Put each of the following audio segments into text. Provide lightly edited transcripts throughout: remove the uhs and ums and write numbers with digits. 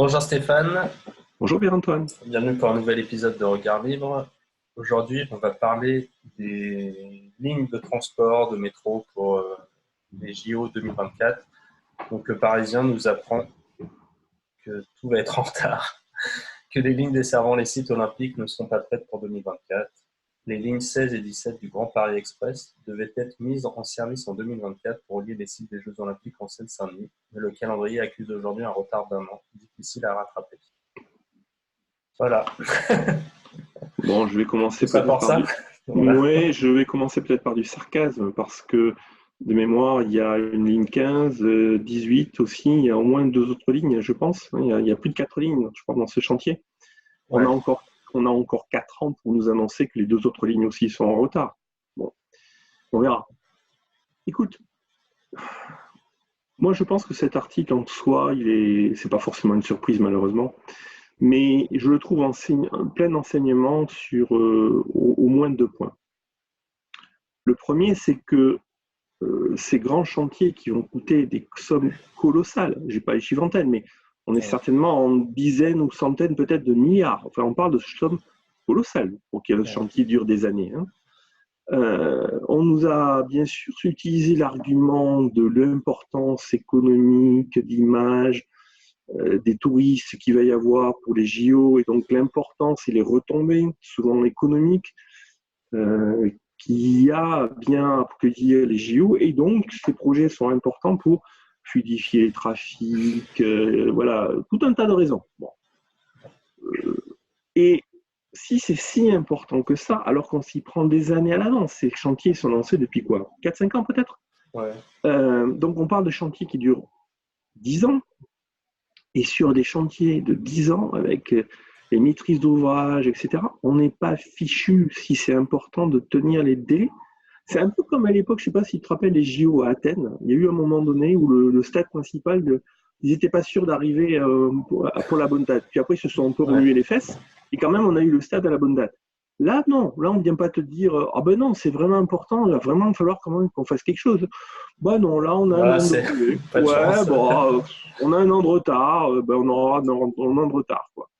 Bonjour Stéphane, Bonjour Pierre-Antoine. bienvenue pour un nouvel épisode de Regard Libre. Aujourd'hui, on va parler des lignes de transport de métro pour les JO 2024. Donc le Parisien nous apprend que tout va être en retard, que les lignes desservant les sites olympiques ne seront pas prêtes pour 2024. Les lignes 16 et 17 du Grand Paris Express devaient être mises en service en 2024 pour relier les sites des Jeux olympiques en Seine-Saint-Denis, mais le calendrier accuse aujourd'hui un retard d'un an, difficile à rattraper. Voilà. Bon, je vais Tout commencer ça peut-être pour par ça. du... Voilà. Ouais, je vais commencer peut-être par du sarcasme parce que de mémoire, il y a une ligne 15, 18 aussi, il y a au moins deux autres lignes, je pense. Il y a plus de quatre lignes, je crois, dans ce chantier. On a Ouais. encore, on a encore 4 ans pour nous annoncer que les deux autres lignes aussi sont en retard. Bon, on verra. Écoute, moi je pense que cet article en soi, c'est pas forcément une surprise malheureusement. Mais je le trouve plein enseignement sur au moins deux points. Le premier, c'est que ces grands chantiers qui vont coûter des sommes colossales, je n'ai pas les chiffres en tête, mais on est certainement en dizaines ou centaines peut-être de milliards. Enfin, on parle de sommes colossales pour qu'un chantier dure des années. Hein. On nous a bien sûr utilisé l'argument de l'importance économique, d'image, des touristes qu'il va y avoir pour les JO et donc l'importance et les retombées, souvent économiques, qu'il y a bien pour accueillir les JO. Et donc, ces projets sont importants pour fluidifier le trafic, voilà, tout un tas de raisons. Bon. Et si c'est si important que ça, alors qu'on s'y prend des années à l'avance, ces chantiers sont lancés depuis quoi 4-5 ans peut-être. Ouais. Donc on parle de chantiers qui durent 10 ans, et sur des chantiers de 10 ans, avec les maîtrises d'ouvrage, etc., on n'est pas fichu si c'est important de tenir les délais. C'est un peu comme à l'époque, je ne sais pas si tu te rappelles les JO à Athènes. Il y a eu un moment donné où le stade principal, ils n'étaient pas sûrs d'arriver pour la bonne date. Puis après, ils se sont un peu Ouais. remués les fesses. Et quand même, on a eu le stade à la bonne date. Là, non. Là, on ne vient pas te dire ah ben non, c'est vraiment important. Il va vraiment falloir quand même qu'on fasse quelque chose. Bah non, là, on a un Voilà, an de c'est délai. pas de Ouais, chance. bon, on a un an de retard. Ben, on aura un an de retard. Quoi.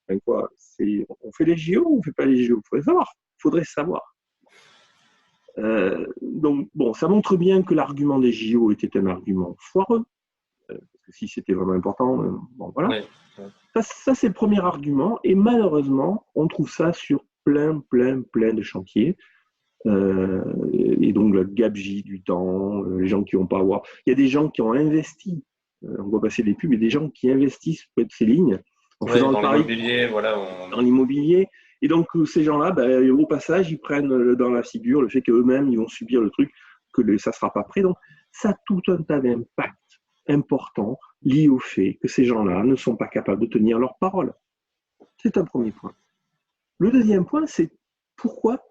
Enfin, quoi on fait les JO ou on ne fait pas les JO? Il faudrait savoir. Donc, bon, ça montre bien que l'argument des JO était un argument foireux, parce que si c'était vraiment important, bon, voilà. Ouais. Ça, c'est le premier argument, et malheureusement, on trouve ça sur plein de chantiers, et donc le gabegie du temps, les gens qui n'ont pas à voir. Il y a des gens qui ont investi, on voit passer des pubs, mais des gens qui investissent pour ces lignes, en Ouais, faisant le dans pari l'immobilier, voilà. dans l'immobilier. Et donc, ces gens-là, ben, au passage, ils prennent dans la figure le fait qu'eux-mêmes, ils vont subir le truc, que ça ne sera pas prêt. Donc, ça a tout un tas d'impacts importants liés au fait que ces gens-là ne sont pas capables de tenir leur parole. C'est un premier point. Le deuxième point, c'est pourquoi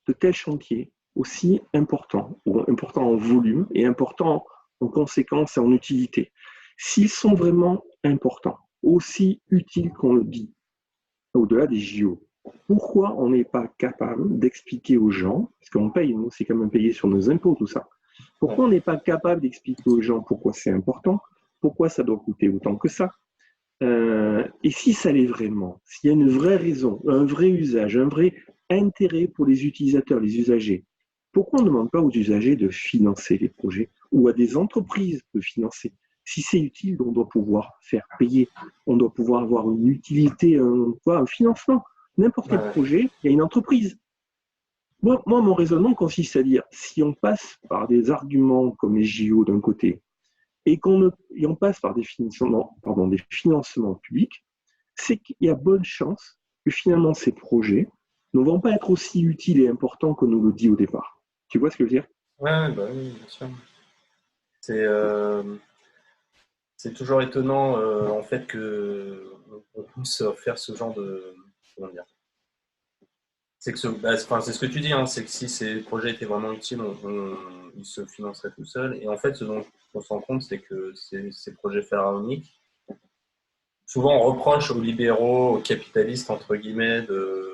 de tels chantiers aussi importants, ou importants en volume et importants en conséquence et en utilité, s'ils sont vraiment importants, aussi utiles qu'on le dit, au-delà des JO. Pourquoi on n'est pas capable d'expliquer aux gens, parce qu'on paye, nous, c'est quand même payé sur nos impôts, tout ça, pourquoi on n'est pas capable d'expliquer aux gens pourquoi c'est important, pourquoi ça doit coûter autant que ça, et si ça l'est vraiment, s'il y a une vraie raison, un vrai usage, un vrai intérêt pour les utilisateurs, les usagers, pourquoi on ne demande pas aux usagers de financer les projets ou à des entreprises de financer? Si c'est utile, on doit pouvoir faire payer, on doit pouvoir avoir une utilité, un financement. N'importe quel Ouais. projet, il y a une entreprise. Moi, mon raisonnement consiste à dire, si on passe par des arguments comme les JO d'un côté, et on passe par des financements publics, c'est qu'il y a bonne chance que finalement ces projets ne vont pas être aussi utiles et importants qu'on nous le dit au départ. Tu vois ce que je veux dire? Ouais, bah oui, bien sûr. C'est c'est toujours étonnant en fait que on puisse faire ce genre de comment dire. C'est que c'est ce que tu dis, hein, c'est que si ces projets étaient vraiment utiles, ils se financeraient tout seuls. Et en fait, ce dont on se rend compte, c'est que ces projets pharaoniques, souvent on reproche aux libéraux, aux capitalistes entre guillemets, de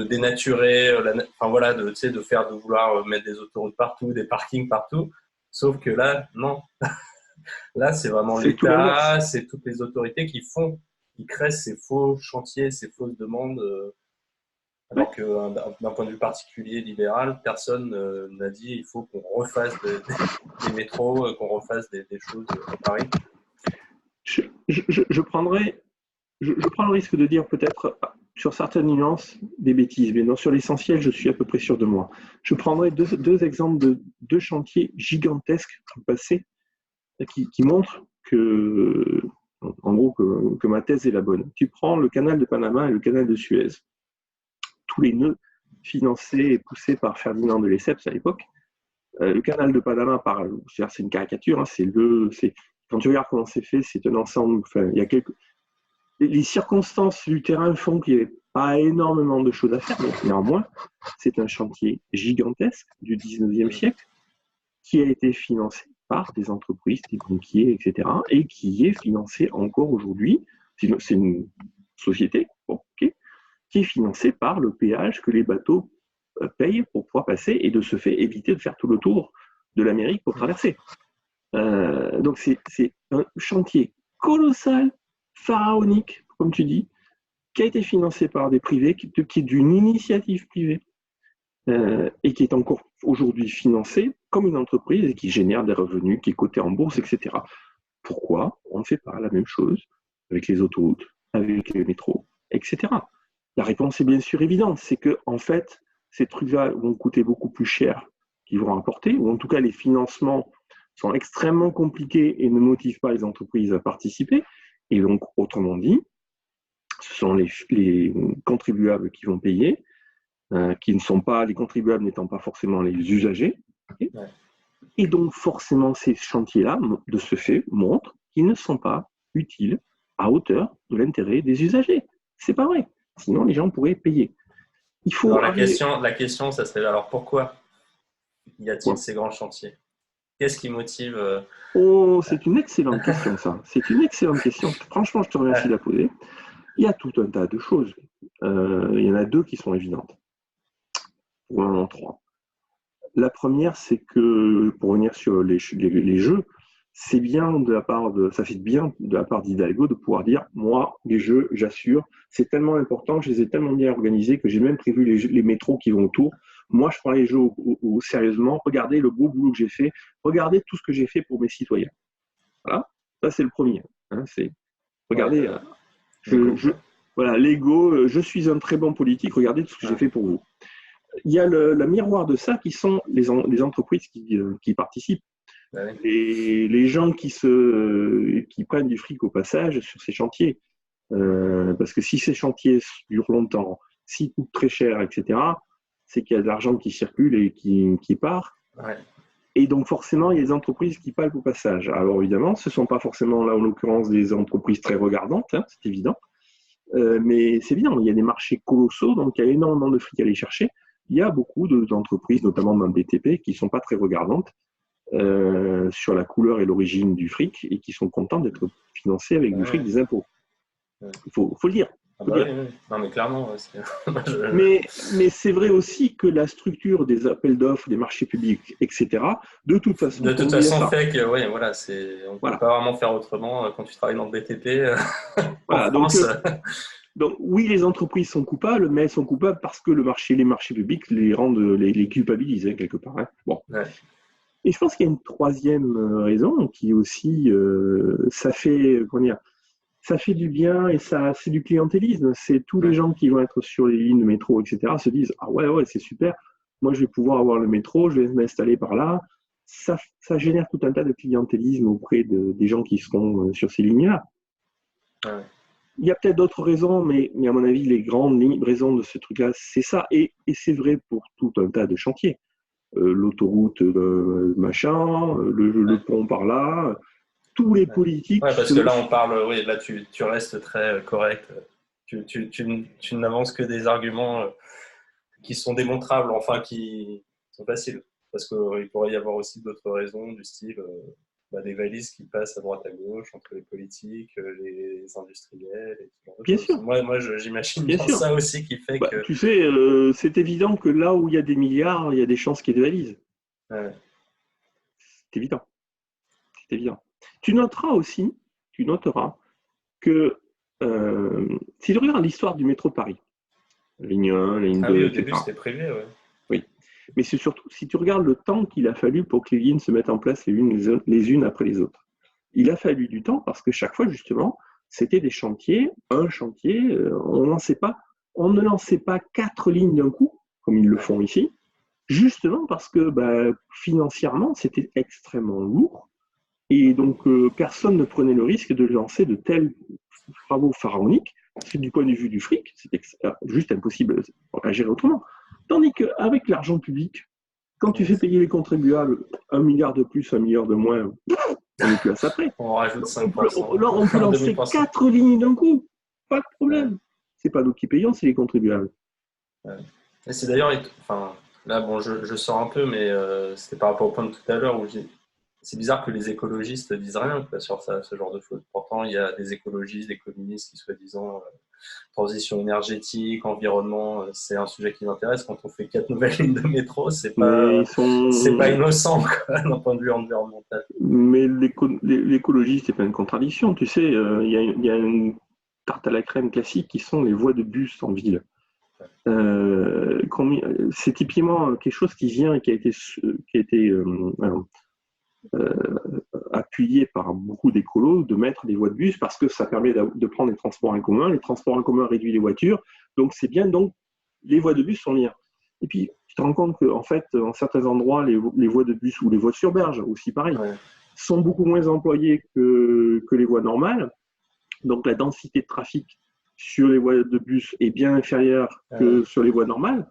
dénaturer, enfin voilà, tu sais, de vouloir mettre des autoroutes partout, des parkings partout. Sauf que là, non. Là, c'est vraiment C'est tout l'inverse. l'État, c'est toutes les autorités qui créent ces faux chantiers, ces fausses demandes, Ouais. alors que d'un point de vue particulier libéral, personne n'a dit il faut qu'on refasse des métros, qu'on refasse des choses à Paris. Je prendrais je prends le risque de dire peut-être sur certaines nuances des bêtises, mais non, sur l'essentiel, je suis à peu près sûr de moi. Je prendrai deux exemples de deux chantiers gigantesques du passé qui montrent que, en gros, que ma thèse est la bonne. Tu prends le canal de Panama et le canal de Suez, tous les nœuds financés et poussés par Ferdinand de Lesseps à l'époque. Le canal de Panama, c'est une caricature, hein, quand tu regardes comment c'est fait, c'est un ensemble. Enfin, il y a les circonstances du terrain font qu'il n'y avait pas énormément de choses à faire, mais néanmoins, c'est un chantier gigantesque du 19e siècle qui a été financé par des entreprises, des banquiers, etc., et qui est financé encore aujourd'hui. C'est une société, bon, okay, qui est financée par le péage que les bateaux payent pour pouvoir passer et de ce fait éviter de faire tout le tour de l'Amérique pour traverser. Donc c'est un chantier colossal, pharaonique, comme tu dis, qui a été financé par des privés, qui est d'une initiative privée, et qui est encore aujourd'hui financé comme une entreprise et qui génère des revenus, qui est coté en bourse, etc. Pourquoi on ne fait pas la même chose avec les autoroutes, avec les métros, etc. La réponse est bien sûr évidente, c'est que en fait, ces trucs-là vont coûter beaucoup plus cher qu'ils vont rapporter, ou en tout cas les financements sont extrêmement compliqués et ne motivent pas les entreprises à participer. Et donc, autrement dit, ce sont les contribuables qui vont payer, qui ne sont pas, les contribuables n'étant pas forcément les usagers. Okay, ouais. Et donc, forcément, ces chantiers-là, de ce fait, montrent qu'ils ne sont pas utiles à hauteur de l'intérêt des usagers. C'est pas vrai. Sinon, les gens pourraient payer. Il faut alors, la question, ça serait alors pourquoi y a-t-il ces grands chantiers? Qu'est-ce qui motive Oh, c'est une excellente question, ça. C'est une excellente question. Franchement, je te remercie de la poser. Il y a tout un tas de choses. Il y en a deux qui sont évidentes. Ou un en trois. La première, c'est que, pour revenir sur les jeux, c'est bien ça fait bien de la part d'Hidalgo de pouvoir dire, moi, les jeux, j'assure, c'est tellement important, je les ai tellement bien organisés que j'ai même prévu les métros qui vont autour. Moi, je prends les jeux sérieusement. Regardez le beau boulot que j'ai fait. Regardez tout ce que j'ai fait pour mes citoyens. Voilà, ça c'est le premier. Hein, regardez, voilà, l'ego, je suis un très bon politique, regardez tout ce que j'ai fait pour vous. Il y a le miroir de ça qui sont les entreprises qui participent. Ouais. Les gens qui prennent du fric au passage sur ces chantiers. Parce que si ces chantiers durent longtemps, s'ils coûtent très cher, etc., c'est qu'il y a de l'argent qui circule et qui part. Ouais. Et donc forcément, il y a des entreprises qui palpent au passage. Alors évidemment, ce ne sont pas forcément là en l'occurrence des entreprises très regardantes, hein, c'est évident. Mais c'est évident, il y a des marchés colossaux, donc il y a énormément de fric à aller chercher. Il y a beaucoup d'entreprises, notamment dans le BTP, qui ne sont pas très regardantes sur la couleur et l'origine du fric et qui sont contents d'être financés avec du fric des impôts. Il faut le dire. Oui. Non, mais clairement. Mais c'est vrai aussi que la structure des appels d'offres, des marchés publics, etc., de toute façon fait que, ouais, voilà, on ne peut pas vraiment faire autrement quand tu travailles dans le BTP. Voilà, donc, oui, les entreprises sont coupables, mais elles sont coupables parce que les marchés publics les culpabilisent hein, quelque part. Hein. Bon. Ouais. Et je pense qu'il y a une troisième raison qui aussi, ça fait du bien et c'est du clientélisme. C'est tous les gens qui vont être sur les lignes de métro, etc., se disent « Ah ouais, c'est super, moi je vais pouvoir avoir le métro, je vais m'installer par là ». Ça génère tout un tas de clientélisme auprès des gens qui seront sur ces lignes-là. Ouais. Il y a peut-être d'autres raisons, mais à mon avis, les grandes raisons de ce truc-là, c'est ça. Et c'est vrai pour tout un tas de chantiers. L'autoroute machin, le pont par là, tous les politiques. Ouais, parce que là, on parle, oui, là, tu restes très correct. Tu n'avances que des arguments qui sont démontrables, enfin, qui sont faciles. Parce qu'il pourrait y avoir aussi d'autres raisons du style des valises qui passent à droite à gauche entre les politiques, les industriels. Et tout bien sûr. Moi j'imagine bien ça aussi qui fait que. Tu sais, c'est évident que là où il y a des milliards, il y a des chances qu'il y ait des valises. Ouais. C'est évident. Tu noteras que si tu regardes l'histoire du métro de Paris, ligne 1, ligne 2, oui, au etc. début, c'était privé, ouais. Oui. Mais c'est surtout, si tu regardes le temps qu'il a fallu pour que les lignes se mettent en place les unes après les autres. Il a fallu du temps parce que chaque fois, justement, c'était des chantiers, on ne lançait pas 4 lignes d'un coup, comme ils le font ici, justement parce que financièrement, c'était extrêmement lourd. Et donc, personne ne prenait le risque de lancer de tels travaux pharaoniques, parce que du point de vue du fric, c'était juste impossible à gérer autrement. Tandis qu'avec l'argent public, quand tu fais payer les contribuables 1 milliard de plus, 1 milliard de moins, on n'est plus à ça près. On rajoute 5%. Là, on peut lancer 4 lignes d'un coup, pas de problème. C'est pas nous qui payons, c'est les contribuables. Et c'est d'ailleurs, enfin, là, bon, je sors un peu, mais c'était par rapport au point de tout à l'heure où c'est bizarre que les écologistes disent rien sur ça, ce genre de choses. Pourtant, il y a des écologistes, des communistes qui, soi-disant, transition énergétique, environnement, c'est un sujet qui m'intéresse. Quand on fait 4 nouvelles lignes de métro, c'est pas innocent d'un point de vue environnemental. Mais l'écologie, c'est pas une contradiction. Tu sais, il y a une tarte à la crème classique qui sont les voies de bus en ville. C'est typiquement quelque chose qui vient et qui a été appuyé par beaucoup d'écolos de mettre des voies de bus parce que ça permet de prendre les transports en commun. Les transports en commun réduisent les voitures, donc c'est bien. Donc les voies de bus sont bien. Et puis tu te rends compte qu'en fait, en certains endroits, les voies de bus ou les voies sur berge, aussi pareil, sont beaucoup moins employées que les voies normales. Donc la densité de trafic sur les voies de bus est bien inférieure que sur les voies normales.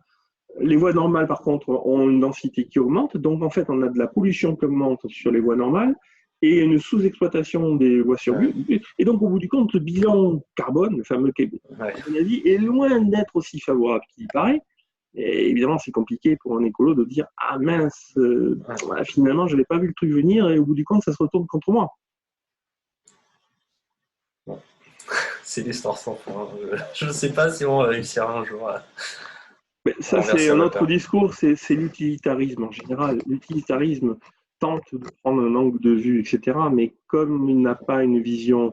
Les voies normales, par contre, ont une densité qui augmente. Donc, en fait, on a de la pollution qui augmente sur les voies normales et une sous-exploitation des voies sur bus. Et donc, au bout du compte, le bilan carbone, le fameux est loin d'être aussi favorable qu'il paraît. Et évidemment, c'est compliqué pour un écolo de dire « Ah mince, finalement, je n'avais pas vu le truc venir et au bout du compte, ça se retourne contre moi. » C'est l'histoire sans fin. Je ne sais pas si on réussira un jour à... Mais ça, c'est un autre discours, c'est l'utilitarisme en général. L'utilitarisme tente de prendre un angle de vue, etc. Mais comme il n'a pas une vision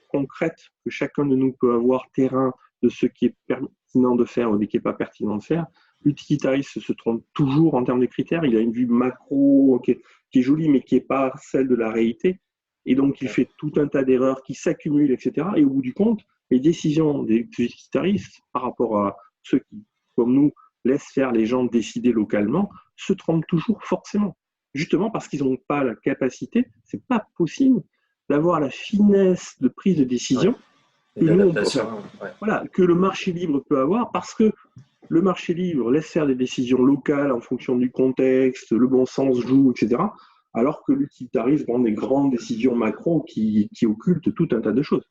concrète que chacun de nous peut avoir terrain de ce qui est pertinent de faire ou de ce qui n'est pas pertinent de faire, l'utilitariste se trompe toujours en termes de critères. Il a une vue macro qui est jolie, mais qui n'est pas celle de la réalité. Et donc, il fait tout un tas d'erreurs qui s'accumulent, etc. Et au bout du compte, les décisions des utilitaristes par rapport à ceux qui, comme nous, laissent faire les gens décider localement, se trompent toujours forcément. Justement parce qu'ils n'ont pas la capacité, c'est pas possible d'avoir la finesse de prise de décision que le marché libre peut avoir, parce que le marché libre laisse faire des décisions locales en fonction du contexte, le bon sens joue, etc. Alors que l'utilitarisme prend des grandes décisions macro qui occultent tout un tas de choses.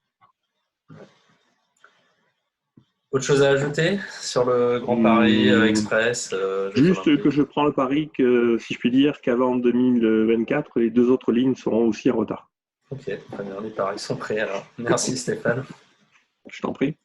Autre chose à ajouter sur le Grand Paris Express Juste que je prends le pari que, si je puis dire, qu'avant 2024, les 2 autres lignes seront aussi en retard. Ok, très bien, les paris sont prêts alors. Merci Stéphane. Je t'en prie.